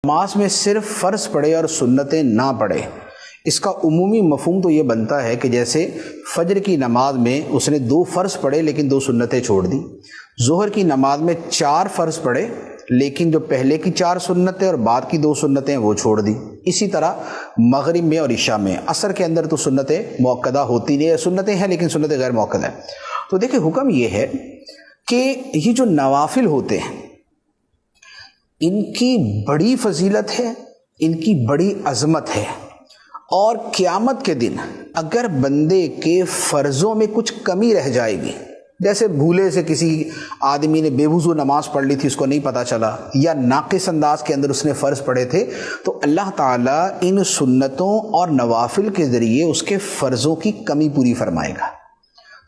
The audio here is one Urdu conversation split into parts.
نماز میں صرف فرض پڑھے اور سنتیں نہ پڑھے، اس کا عمومی مفہوم تو یہ بنتا ہے کہ جیسے فجر کی نماز میں اس نے 2 فرض پڑھے لیکن 2 سنتیں چھوڑ دی، ظہر کی نماز میں 4 فرض پڑھے لیکن جو پہلے کی 4 سنتیں اور بعد کی 2 سنتیں وہ چھوڑ دی۔ اسی طرح مغرب میں اور عشاء میں، عصر کے اندر تو سنتیں مؤکدہ ہوتی نہیں، سنتیں ہیں لیکن سنتیں غیر مؤکدہ ہیں۔ تو دیکھیں حکم یہ ہے کہ یہ جو نوافل ہوتے ہیں ان کی بڑی فضیلت ہے، ان کی بڑی عظمت ہے، اور قیامت کے دن اگر بندے کے فرضوں میں کچھ کمی رہ جائے گی، جیسے بھولے سے کسی آدمی نے بے وضو نماز پڑھ لی تھی، اس کو نہیں پتہ چلا، یا ناقص انداز کے اندر اس نے فرض پڑھے تھے، تو اللہ تعالیٰ ان سنتوں اور نوافل کے ذریعے اس کے فرضوں کی کمی پوری فرمائے گا۔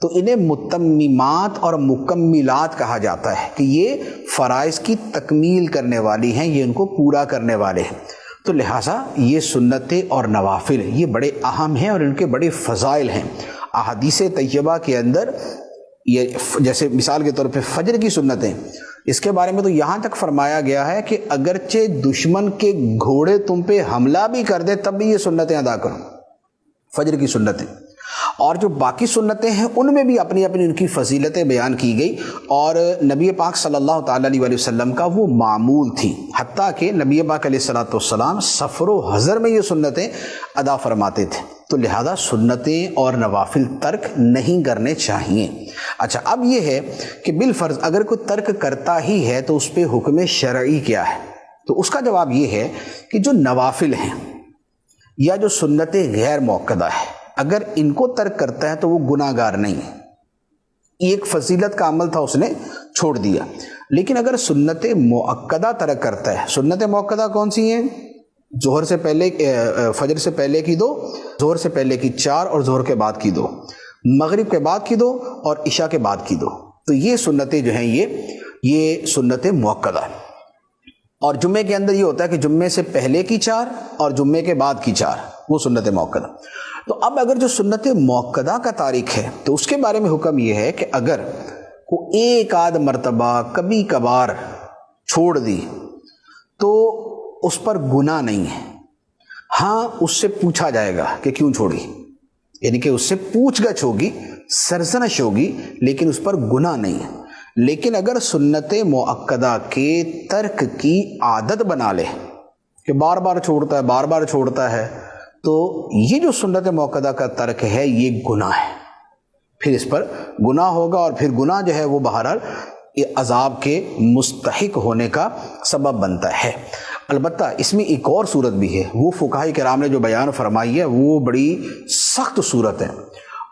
تو انہیں متممات اور مکملات کہا جاتا ہے کہ یہ فرائض کی تکمیل کرنے والی ہیں، یہ ان کو پورا کرنے والے ہیں۔ تو لہٰذا یہ سنتیں اور نوافل یہ بڑے اہم ہیں اور ان کے بڑے فضائل ہیں۔ احادیث طیبہ کے اندر یہ جیسے مثال کے طور پہ فجر کی سنتیں، اس کے بارے میں تو یہاں تک فرمایا گیا ہے کہ اگرچہ دشمن کے گھوڑے تم پہ حملہ بھی کر دے تب بھی یہ سنتیں ادا کرو، فجر کی سنتیں۔ اور جو باقی سنتیں ہیں ان میں بھی اپنی اپنی ان کی فضیلتیں بیان کی گئی، اور نبی پاک صلی اللہ تعالیٰ علیہ وسلم کا وہ معمول تھی، حتیٰ کہ نبی پاک علیہ الصلوۃ والسلام سفر و حضر میں یہ سنتیں ادا فرماتے تھے۔ تو لہذا سنتیں اور نوافل ترک نہیں کرنے چاہیے۔ اچھا، اب یہ ہے کہ بالفرض اگر کوئی ترک کرتا ہی ہے تو اس پہ حکم شرعی کیا ہے؟ تو اس کا جواب یہ ہے کہ جو نوافل ہیں یا جو سنتیں غیر مؤکدہ ہے، اگر ان کو ترک کرتا ہے تو وہ گناہ گار نہیں ہے، ایک فضیلت کا عمل تھا اس نے چھوڑ دیا۔ لیکن اگر سنت مؤکدہ ترک کرتا ہے، سنت مؤکدہ کون سی ہیں؟ ظہر سے پہلے، فجر سے پہلے کی 2، ظہر سے پہلے کی 4 اور ظہر کے بعد کی 2، مغرب کے بعد کی 2 اور عشاء کے بعد کی 2۔ تو یہ سنتیں جو ہیں یہ سنت مؤکدہ ہیں۔ اور جمعے کے اندر یہ ہوتا ہے کہ جمعے سے پہلے کی 4 اور جمعے کے بعد کی 4، وہ سنت مؤکدہ۔ تو اب اگر جو سنت مؤکدہ کا تارک ہے تو اس کے بارے میں حکم یہ ہے کہ اگر کو ایک آدھ مرتبہ کبھی کبھار چھوڑ دی تو اس پر گناہ نہیں ہے۔ ہاں، اس سے پوچھا جائے گا کہ کیوں چھوڑی، یعنی کہ اس سے پوچھ گچھ ہوگی، سرزنش ہوگی، لیکن اس پر گناہ نہیں ہے۔ لیکن اگر سنت مؤکدہ کے ترک کی عادت بنا لے کہ بار بار چھوڑتا ہے تو یہ جو سنت مؤکدہ کا ترک ہے یہ گناہ ہے، پھر اس پر گناہ ہوگا، اور پھر گناہ جو ہے وہ بہرحال عذاب کے مستحق ہونے کا سبب بنتا ہے۔ البتہ اس میں ایک اور صورت بھی ہے، وہ فقہاء کرام نے جو بیان فرمائی ہے وہ بڑی سخت صورت ہے۔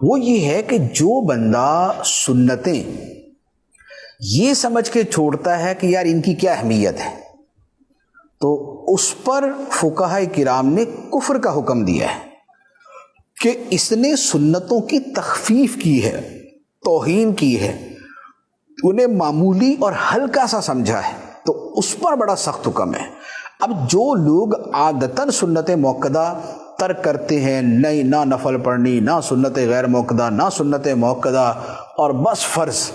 وہ یہ ہے کہ جو بندہ سنتیں یہ سمجھ کے چھوڑتا ہے کہ یار ان کی کیا اہمیت ہے، تو اس پر فقہاء کرام نے کفر کا حکم دیا ہے کہ اس نے سنتوں کی تخفیف کی ہے، توہین کی ہے، انہیں معمولی اور ہلکا سا سمجھا ہے، تو اس پر بڑا سخت حکم ہے۔ اب جو لوگ عادتاً سنت مؤکدہ ترک کرتے ہیں، نہ نفل پڑھنی، نہ سنت غیر مؤکدہ، نہ سنت مؤکدہ، اور بس فرض،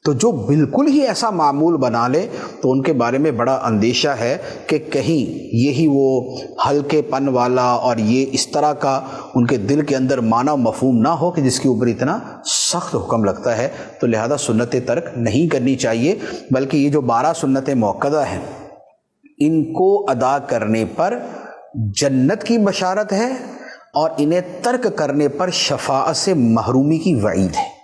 تو جو بالکل ہی ایسا معمول بنا لے تو ان کے بارے میں بڑا اندیشہ ہے کہ کہیں یہی وہ ہلکے پن والا اور یہ اس طرح کا ان کے دل کے اندر معنی و مفہوم نہ ہو کہ جس کے اوپر اتنا سخت حکم لگتا ہے۔ تو لہذا سنت ترک نہیں کرنی چاہیے، بلکہ یہ جو 12 سنت مؤکدہ ہیں ان کو ادا کرنے پر جنت کی بشارت ہے، اور انہیں ترک کرنے پر شفاعت سے محرومی کی وعید ہے۔